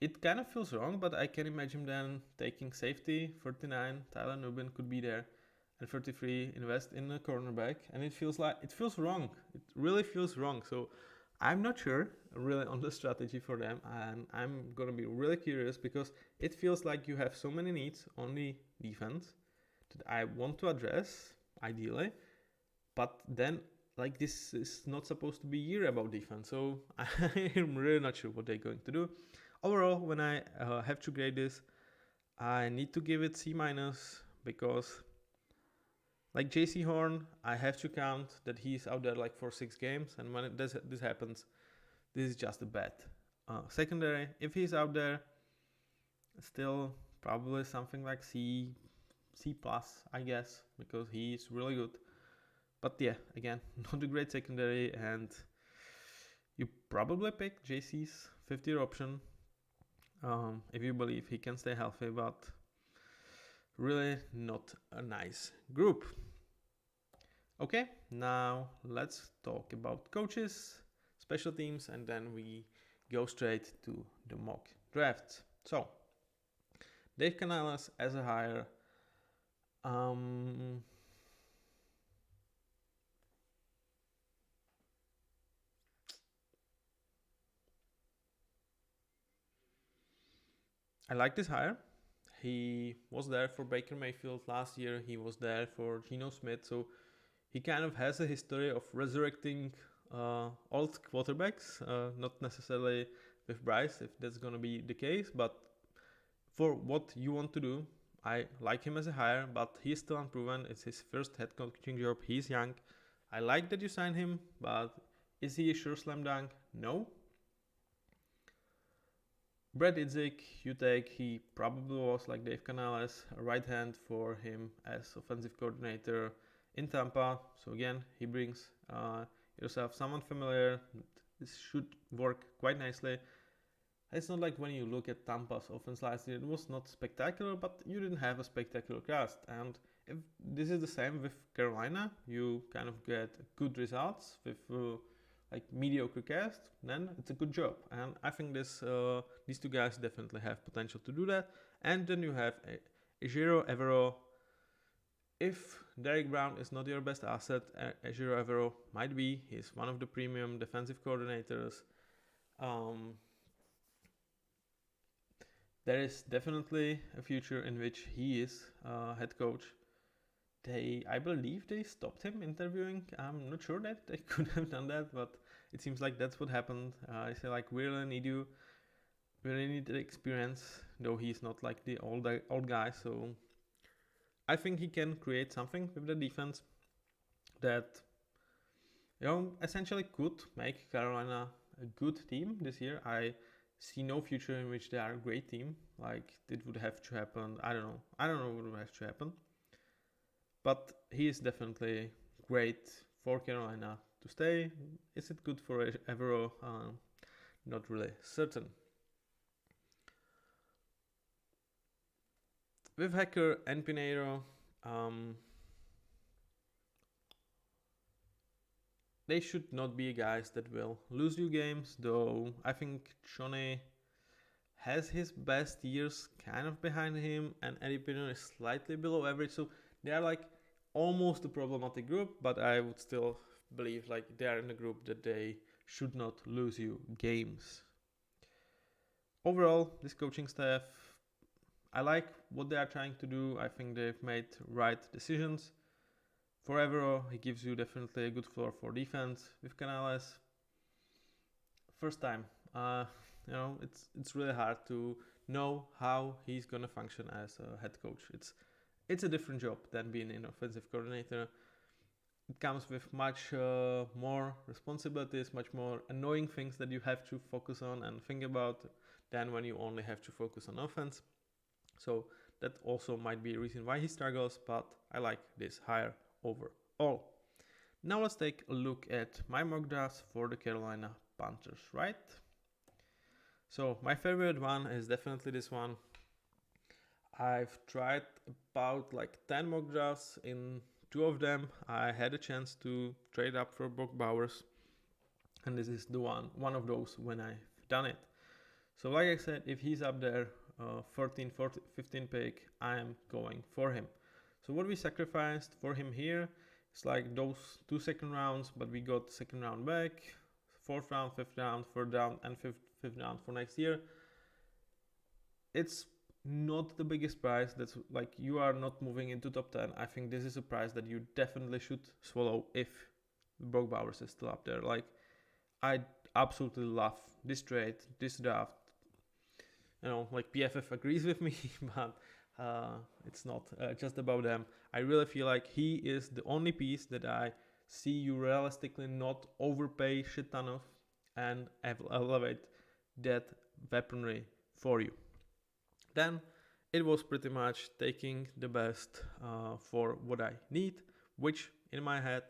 Speaker 1: it kind of feels wrong, but I can imagine then taking safety, 39, Tyler Nubin could be there, and 33, invest in a cornerback, and it feels wrong. It really feels wrong. So I'm not sure really on the strategy for them, and I'm gonna be really curious because it feels like you have so many needs on the defense that I want to address ideally, but then like this is not supposed to be a year about defense, so I'm really not sure what they're going to do. Overall, when I have to grade this, I need to give it C minus because like JC Horn, I have to count that he's out there like for 6 games, and when this happens, this is just a bet. Secondary, if he's out there, still probably something like C plus, I guess, because he's really good. But yeah, again, not a great secondary, and you probably pick JC's 50-year option if you believe he can stay healthy, but really not a nice group. Okay, now let's talk about coaches, special teams, and then we go straight to the mock drafts. So, Dave Canales as a hire. I like this hire. He was there for Baker Mayfield last year. He was there for Geno Smith. So he kind of has a history of resurrecting old quarterbacks. Not necessarily with Bryce, if that's going to be the case. But for what you want to do, I like him as a hire, but he's still unproven. It's his first head coaching job. He's young. I like that you signed him, but is he a sure slam dunk? No. Brad Idzik, you take, he probably was like Dave Canales, a right hand for him as offensive coordinator in Tampa. So again, he brings yourself someone familiar. This should work quite nicely. It's not like when you look at Tampa's offense last year, it was not spectacular, but you didn't have a spectacular cast. And if this is the same with Carolina, you kind of get good results with like mediocre cast, then it's a good job. And I think these two guys definitely have potential to do that. And then you have Ejiro Evero. If Derek Brown is not your best asset, Ejiro Evero might be. He's one of the premium defensive coordinators. There is definitely a future in which he is head coach. I believe they stopped him interviewing. I'm not sure that they could have done that, but it seems like that's what happened. I say like, we really need you. We really need the experience, though he's not like the old guy. So I think he can create something with the defense that, essentially could make Carolina a good team this year. I see no future in which they are a great team. Like, it would have to happen. I don't know what would have to happen. But he is definitely great for Carolina to stay. Is it good for Evero? Not really certain. With Hacker and Pinheiro, they should not be guys that will lose you games, though I think Shoney has his best years kind of behind him, and Eddie Pinheiro is slightly below average, so they are like almost a problematic group, but I would still believe like they are in a group that they should not lose you games. Overall, this coaching staff, I like what they are trying to do. I think they've made right decisions. For Evero, he gives you definitely a good floor for defense. With Canales, first time, it's really hard to know how he's gonna function as a head coach. It's a different job than being an offensive coordinator. It comes with much more responsibilities, much more annoying things that you have to focus on and think about than when you only have to focus on offense. So that also might be a reason why he struggles, but I like this hire overall. Now let's take a look at my mock drafts for the Carolina Panthers, right? So my favorite one is definitely this one. I've tried about like 10 mock drafts. In 2 of them, I had a chance to trade up for Brock Bowers, and this is the one of those when I've done it. So like I said, if he's up there, 13, 14, 15 pick, I'm going for him. So what we sacrificed for him here is like those 2 second rounds, but we got second round back, 4th round, 5th round, 3rd round, and 5th round for next year. It's not the biggest price. That's like you are not moving into top 10. I think this is a price that you definitely should swallow if Brock Bowers is still up there. Like, I absolutely love this trade, this draft. You know, like PFF agrees with me, but it's not just about them. I really feel like he is the only piece that I see you realistically not overpay shit ton of and elevate that weaponry for you. Then it was pretty much taking the best for what I need, which in my head,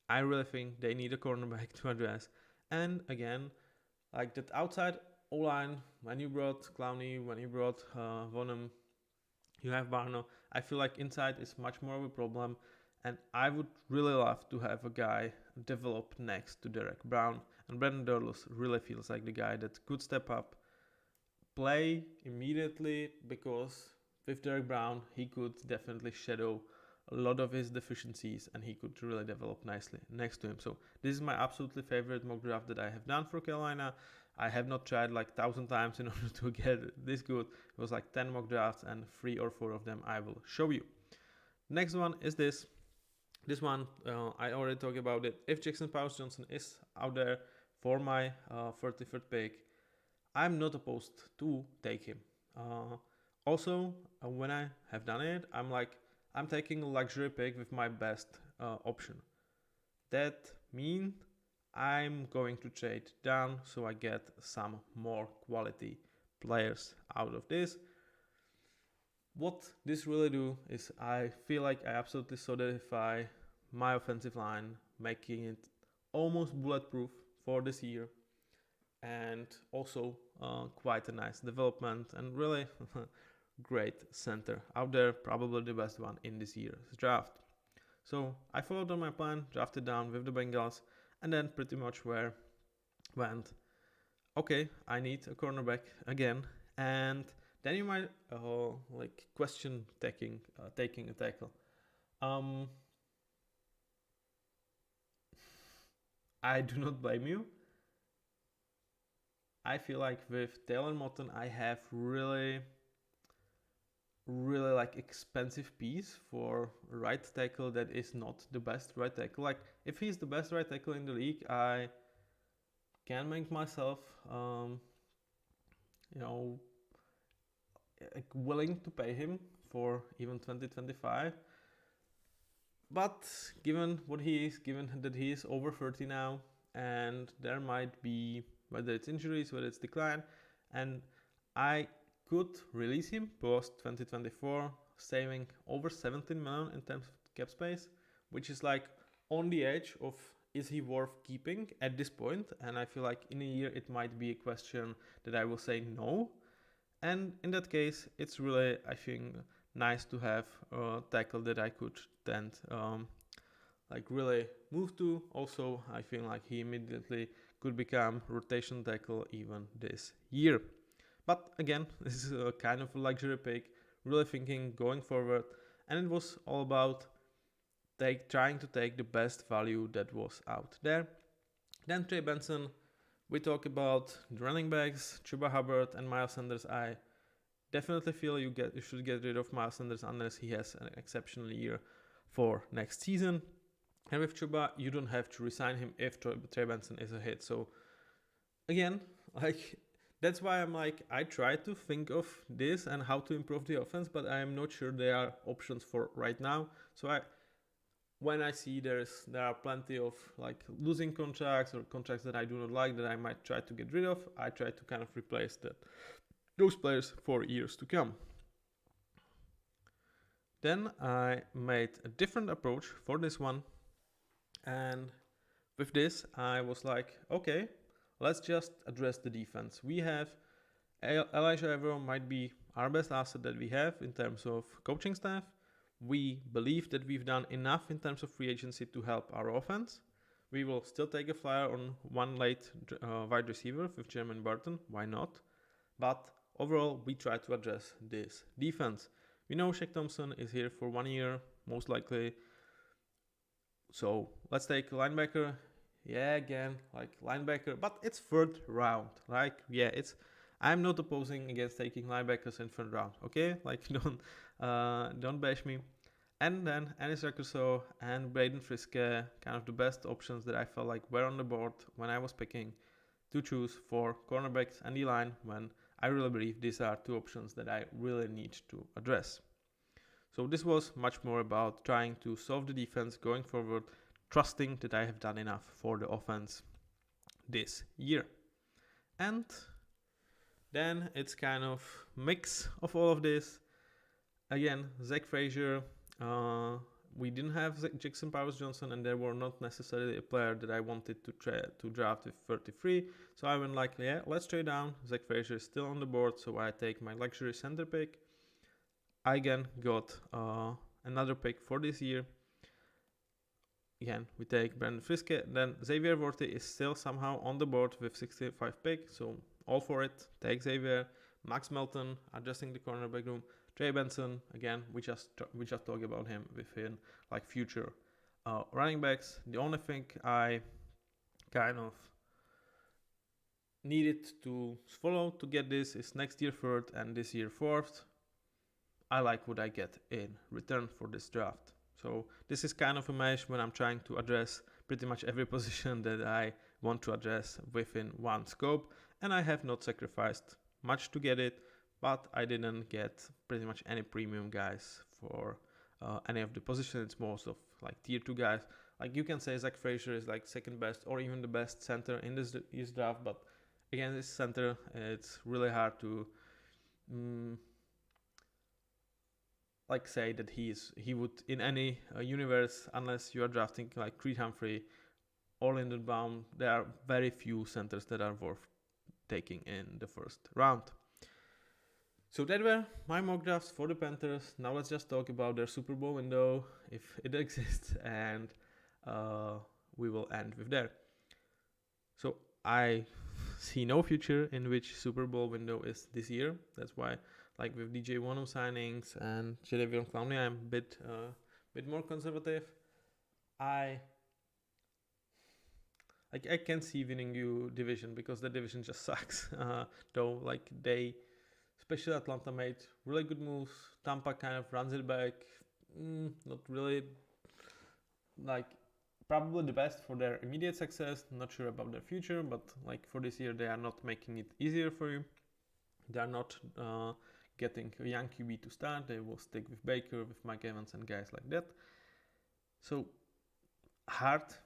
Speaker 1: I really think they need a cornerback to address. And again, like that outside O-line, when you brought Clowney, when you brought Vonham, you have Barno. I feel like inside is much more of a problem. And I would really love to have a guy develop next to Derek Brown. And Brandon Dorlus really feels like the guy that could step up, play immediately, because with Derek Brown, he could definitely shadow a lot of his deficiencies and he could really develop nicely next to him. So this is my absolutely favorite mock draft that I have done for Carolina. I have not tried like 1,000 times in order to get this good. It was like 10 mock drafts and 3 or 4 of them I will show you. Next one is this. This one, I already talked about it. If Jackson Powers-Johnson is out there for my 33rd pick, I'm not opposed to take him. Also, when I have done it, I'm taking a luxury pick with my best option. That means I'm going to trade down so I get some more quality players out of this. What this really do is I feel like I absolutely solidify my offensive line, making it almost bulletproof for this year, and also quite a nice development and really great center out there, probably the best one in this year's draft. So I followed on my plan, drafted down with the Bengals, and then pretty much where went, okay, I need a cornerback again, and then you might question taking a tackle. I do not blame you. I feel like with Taylor Moton, I have really like expensive piece for right tackle that is not the best right tackle. Like if he's the best right tackle in the league, I can make myself willing to pay him for even 2025. But given what he is, given that he is over 30 now, and there might be, whether it's injuries, whether it's decline, and I could release him post 2024, saving over 17 million in terms of cap space, which is like on the edge of is he worth keeping at this point? And I feel like in a year it might be a question that I will say no. And in that case, it's really, I think, nice to have a tackle that I could then really move to. Also, I feel like he immediately could become rotation tackle even this year. But again, this is a kind of a luxury pick, really thinking going forward. And it was all about trying to take the best value that was out there. Then Trey Benson, we talk about the running backs, Chuba Hubbard and Miles Sanders. I definitely feel you should get rid of Miles Sanders unless he has an exceptional year for next season. And with Chuba, you don't have to resign him if Trey Benson is a hit. So again, that's why I try to think of this and how to improve the offense, but I am not sure there are options for right now. So when I see there are plenty of losing contracts or contracts that I do not like that I might try to get rid of, I try to kind of replace those players for years to come. Then I made a different approach for this one, and with this I was like, okay, let's just address the defense. We have Elijah Evero might be our best asset that we have in terms of coaching staff. We believe that we've done enough in terms of free agency to help our offense. We will still take a flyer on one late wide receiver with Jermaine Burton. Why not? But overall, we try to address this defense. We know Shaq Thompson is here for 1 year, most likely. So let's take a linebacker. yeah, again, like linebacker, but it's third round. Like, yeah, I'm not opposing against taking linebackers in third round. Okay, like don't bash me. And then Anis Rakuso and Braden Friske, kind of the best options that I felt like were on the board when I was picking to choose for cornerbacks and D-line, when I really believe these are two options that I really need to address. So this was much more about trying to solve the defense going forward, trusting that I have done enough for the offense this year. And then it's kind of mix of all of this. Again, Zach Frazier, we didn't have Jackson Powers-Johnson, and they were not necessarily a player that I wanted to draft with 33. So I went like, yeah, let's trade down. Zach Frazier is still on the board, so I take my luxury center pick. I again got another pick for this year. Again, we take Brandon Friske. Then Xavier Worthy is still somehow on the board with 65 pick, so all for it. Take Xavier. Max Melton adjusting the cornerback room. Trey Benson, again, we just talked about him within like future running backs. The only thing I kind of needed to follow to get this is next year third and this year fourth. I like what I get in return for this draft. So this is kind of a mesh when I'm trying to address pretty much every position that I want to address within one scope, and I have not sacrificed much to get it, but I didn't get pretty much any premium guys for any of the positions. It's most of like tier 2 guys. Like you can say Zach Frazier is like second best or even the best center in this draft, but again, this center, it's really hard to like say that he would in any universe, unless you are drafting like Creed Humphrey or Lyndon Baum. There are very few centers that are worth taking in the first round. So that were my mock drafts for the Panthers. Now let's just talk about their Super Bowl window, if it exists, and we will end with there. So I see no future in which Super Bowl window is this year. That's why, like with DJ Wonu signings and Jadeveon Clowney, I'm a bit more conservative. I can see winning you division because the division just sucks. Though like they, especially Atlanta, made really good moves. Tampa kind of runs it back. Not really like probably the best for their immediate success. Not sure about their future, but like for this year, they are not making it easier for you. They are not getting a young QB to start. They will stick with Baker, with Mike Evans and guys like that. So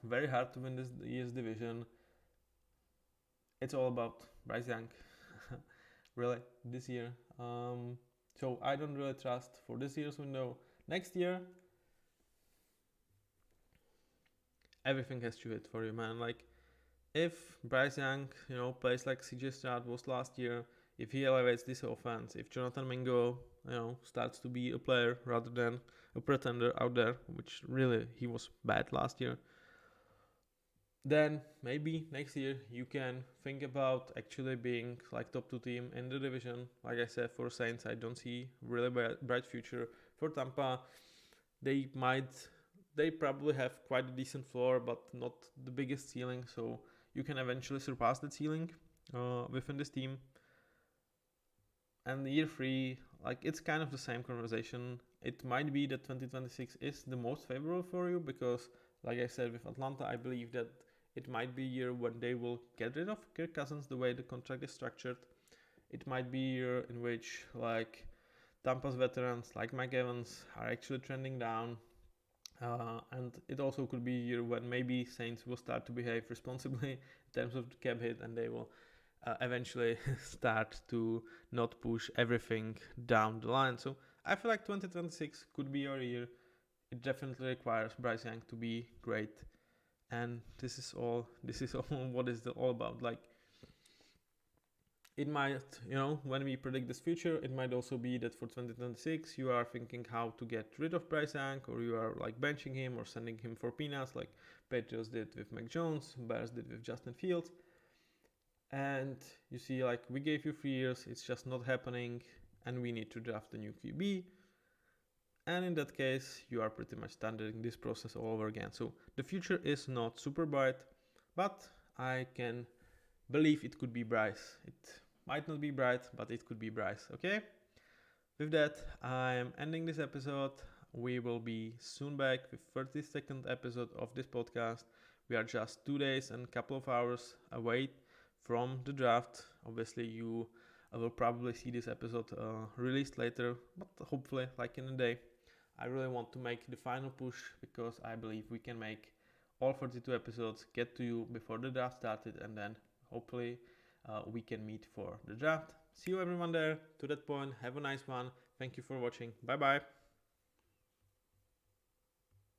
Speaker 1: very hard to win this year's division. It's all about Bryce Young, really, this year. So I don't really trust for this year's window. Next year, everything has to hit for you, man. Like, if Bryce Young, plays like CJ Stroud was last year, if he elevates this offense, if Jonathan Mingo, starts to be a player rather than a pretender out there, which really he was bad last year, then maybe next year you can think about actually being like top 2 team in the division. Like I said, for Saints, I don't see really bright future. For Tampa, they probably have quite a decent floor, but not the biggest ceiling. So you can eventually surpass that ceiling within this team. And year 3, like it's kind of the same conversation. It might be that 2026 is the most favorable for you because, like I said, with Atlanta, I believe that it might be a year when they will get rid of Kirk Cousins the way the contract is structured. It might be a year in which like Tampa's veterans like Mike Evans are actually trending down. And it also could be a year when maybe Saints will start to behave responsibly in terms of the cap hit, and they will eventually start to not push everything down the line. So I feel like 2026 could be your year. It definitely requires Bryce Young to be great, and this is all what is all about. Like, it might, when we predict this future, it might also be that for 2026 you are thinking how to get rid of Bryce Young, or you are like benching him or sending him for peanuts like Patriots did with Mac Jones, Bears did with Justin Fields. And you see, like, we gave you 3 years, it's just not happening, and we need to draft a new QB. And in that case, you are pretty much starting this process all over again. So the future is not super bright, but I can believe it could be Bryce. It might not be Bright, but it could be Bryce, okay? With that, I'm ending this episode. We will be soon back with 32nd episode of this podcast. We are just 2 days and a couple of hours away from the draft. Obviously, you will probably see this episode released later, but hopefully like in a day. I really want to make the final push because I believe we can make all 42 episodes get to you before the draft started, and then hopefully we can meet for the draft. See you everyone there. To that point, have a nice one. Thank you for watching. Bye bye.